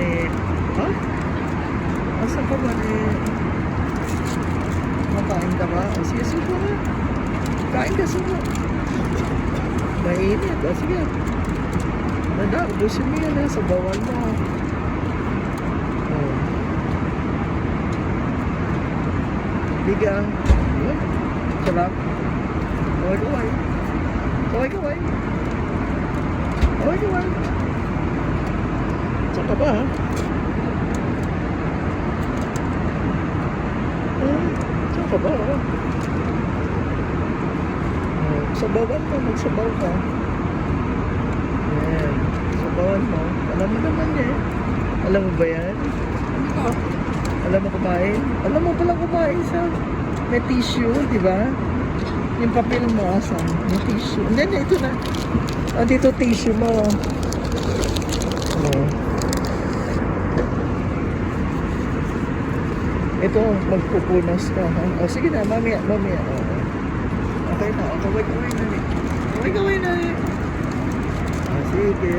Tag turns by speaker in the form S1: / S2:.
S1: mani? Ha? Asa ka mani? Makain ka ba? O sige, suko na. Kain ka, suko. Mainit. O sige. Nada, ubusin mo yan ha, sa bawal mo. Oh. Biga. Sarap. Kaway-kaway. Kaway-kaway. Kaway-kaway. Saka ba ha? Saka ba ha? Sabawan mo, magsabaw ka. Yan. Sabawan mo. Alam mo naman eh. Alam mo ba yan? Alam mo kumain? Alam mo palang kumain sa may tissue, di ba? Yung papel mo, asan? May tissue. Hindi, ito na. Ah, dito tissue mo. Oh. Ito, magpupunas ka, ha? O, sige na, mamaya. Okay na, kaway-kaway na eh. Kaway-kaway na eh. Ah, sige.